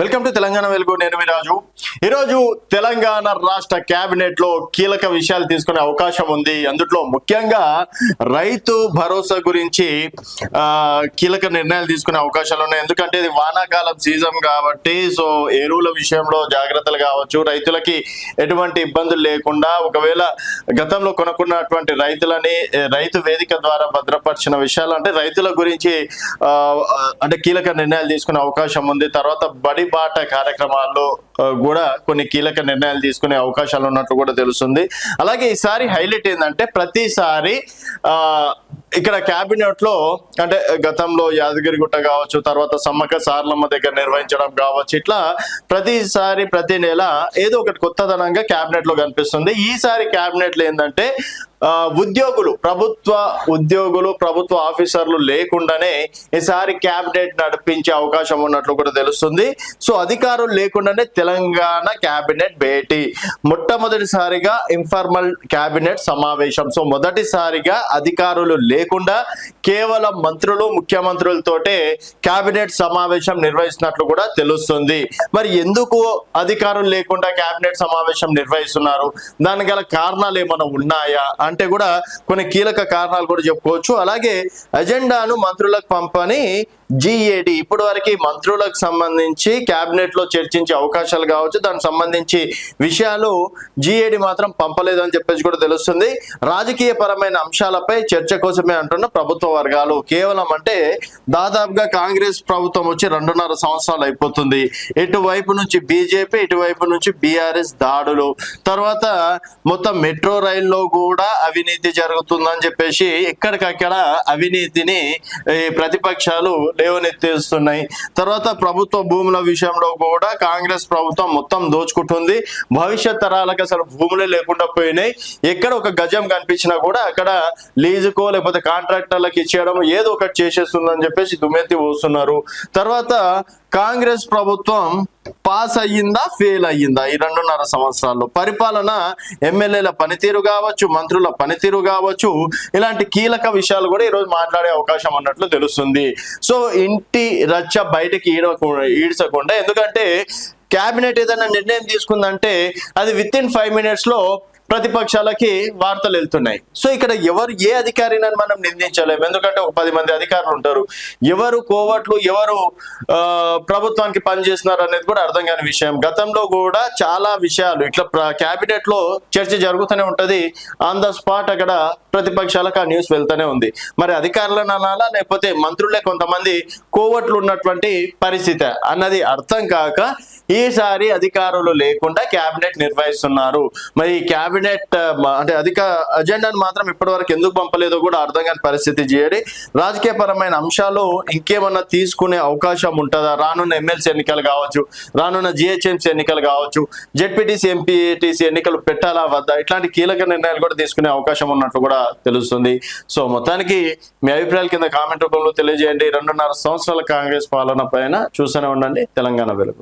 Welcome to Telangana వెలుగు. నేను మీ రాజు. ఈరోజు తెలంగాణ రాష్ట్ర కేబినెట్ లో కీలక విషయాలు తీసుకునే అవకాశం ఉంది. అందులో ముఖ్యంగా రైతు భరోసా గురించి కీలక నిర్ణయాలు తీసుకునే అవకాశాలు ఉన్నాయి. ఎందుకంటే ఇది వానాకాలం సీజన్ కాబట్టి సో ఎరువుల విషయంలో జాగ్రత్తలు కావచ్చు, రైతులకి ఎటువంటి ఇబ్బందులు లేకుండా ఒకవేళ గతంలో కొనుక్కున్నటువంటి రైతులని రైతు వేదిక ద్వారా భద్రపరిచిన విషయాలు అంటే రైతుల గురించి అంటే కీలక నిర్ణయాలు తీసుకునే అవకాశం ఉంది. తర్వాత బడి బాట కార్యక్రమాల్లో కూడా కొన్ని కీలక నిర్ణయాలు తీసుకునే అవకాశాలు ఉన్నట్లు కూడా తెలుస్తుంది. అలాగే ఈసారి హైలైట్ ఏంటంటే ప్రతిసారి ఇక్కడ కేబినెట్ లో అంటే గతంలో యాదగిరిగుట్ట కావచ్చు, తర్వాత సమ్మక్క సారలమ్మ దగ్గర నిర్వహించడం కావచ్చు, ఇట్లా ప్రతిసారి ప్రతి నెల ఏదో ఒకటి కొత్తదనంగా కేబినెట్ లో కనిపిస్తుంది. ఈసారి కేబినెట్ లో ఏంటంటే ఉద్యోగులు ప్రభుత్వ ఆఫీసర్లు లేకుండానే ఈసారి కేబినెట్ నడిపించే అవకాశం ఉన్నట్లు కూడా తెలుస్తుంది. సో అధికారులు లేకుండానే తెలంగాణ కేబినెట్ భేటీ, మొట్టమొదటిసారిగా ఇన్ఫార్మల్ కేబినెట్ సమావేశం. సో మొదటిసారిగా అధికారులు లేకుండా కేవలం మంత్రులు ముఖ్యమంత్రులతోటే కేబినెట్ సమావేశం నిర్వహిస్తున్నట్లు కూడా తెలుస్తుంది. మరి ఎందుకు అధికారులు లేకుండా కేబినెట్ సమావేశం నిర్వహిస్తున్నారు? దానికి గల కారణాలు ఏమైనా ఉన్నాయా అంటే కూడా కొన్ని కీలక కారణాలు కూడా చెప్పుకోవచ్చు. అలాగే అజెండాను మంత్రులకు పంపని జిఏడి ఇప్పటి వరకు మంత్రులకు సంబంధించి కేబినెట్ లో చర్చించే అవకాశాలు కావచ్చు, దానికి సంబంధించి విషయాలు జిఏడి మాత్రం పంపలేదు అని చెప్పేసి కూడా తెలుస్తుంది. రాజకీయ పరమైన అంశాలపై చర్చ కోసమే అంటున్న ప్రభుత్వ వర్గాలు. కేవలం అంటే దాదాపుగా కాంగ్రెస్ ప్రభుత్వం వచ్చి 2.5 సంవత్సరాలు అయిపోతుంది. ఇటువైపు నుంచి బీజేపీ, ఇటువైపు నుంచి బీఆర్ఎస్ దాడులు, తర్వాత మొత్తం మెట్రో రైల్లో కూడా అవినీతి జరుగుతుందని చెప్పేసి ఎక్కడికక్కడ అవినీతిని ప్రతిపక్షాలు లేవనెత్తేస్తున్నాయి. తర్వాత ప్రభుత్వ భూముల విషయంలో కూడా కాంగ్రెస్ ప్రభుత్వం మొత్తం దోచుకుంటుంది. భవిష్యత్ తరాలకు అసలు భూములే లేకుండా పోయినాయి. ఎక్కడ ఒక గజం కనిపించినా కూడా అక్కడ లీజుకో లేకపోతే కాంట్రాక్టర్లకు ఇచ్చేయడం ఏదో ఒకటి చేసేస్తుందని చెప్పేసి దుమ్మెత్తి పోస్తున్నారు. తర్వాత కాంగ్రెస్ ప్రభుత్వం పాస్ అయ్యిందా ఫెయిల్ అయ్యిందా ఈ 2.5 సంవత్సరాల్లో? పరిపాలన, ఎమ్మెల్యేల పనితీరు కావచ్చు, మంత్రుల పనితీరు కావచ్చు, ఇలాంటి కీలక విషయాలు కూడా ఈరోజు మాట్లాడే అవకాశం అన్నట్లు తెలుస్తుంది. సో ఇంటి రచ్చ బయటకి ఈడ్చకుండా, ఎందుకంటే కేబినెట్ ఏదైనా నిర్ణయం తీసుకుందంటే అది వితిన్ 5 minutes లో ప్రతిపక్షాలకి వార్తలు వెళ్తున్నాయి. సో ఇక్కడ ఎవరు ఏ అధికారిని మనం నిందించలేము, ఎందుకంటే ఒక 10 మంది అధికారులు ఉంటారు. ఎవరు కోవట్లు, ఎవరు ప్రభుత్వానికి పనిచేస్తున్నారు అనేది కూడా అర్థం కాని విషయం. గతంలో కూడా చాలా విషయాలు ఇట్లా కేబినెట్ లో చర్చ జరుగుతూనే ఉంటది. ఆన్ ద స్పాట్ అక్కడ ప్రతిపక్షాలకు ఆ న్యూస్ వెళ్తూనే ఉంది. మరి అధికారులను అనాలా లేకపోతే మంత్రులే కొంతమంది కోవట్లు ఉన్నటువంటి పరిస్థితి అన్నది అర్థం కాక ఈసారి అధికారులు లేకుండా కేబినెట్ నిర్వహిస్తున్నారు. మరి ఈ కేబినెట్ అంటే అజెండాను మాత్రం ఇప్పటి వరకు ఎందుకు పంపలేదో కూడా అర్థం కాని పరిస్థితి చేయడి. రాజకీయ పరమైన అంశాలు ఇంకేమన్నా తీసుకునే అవకాశం ఉంటుందా? రానున్న ఎమ్మెల్సీ ఎన్నికలు కావచ్చు, రానున్న జిహెచ్ఎంసీ ఎన్నికలు కావచ్చు, జెడ్పీటీసీ ఎంపీటీసీ ఎన్నికలు పెట్టాలా వద్దా, ఇట్లాంటి కీలక నిర్ణయాలు కూడా తీసుకునే అవకాశం ఉన్నట్లు కూడా తెలుస్తుంది. సో మొత్తానికి మీ అభిప్రాయాల కింద కామెంట్ రూపంలో తెలియజేయండి. 2.5 సంవత్సరాల కాంగ్రెస్ పాలన పైన చూస్తూనే ఉండండి తెలంగాణ వెలుగు.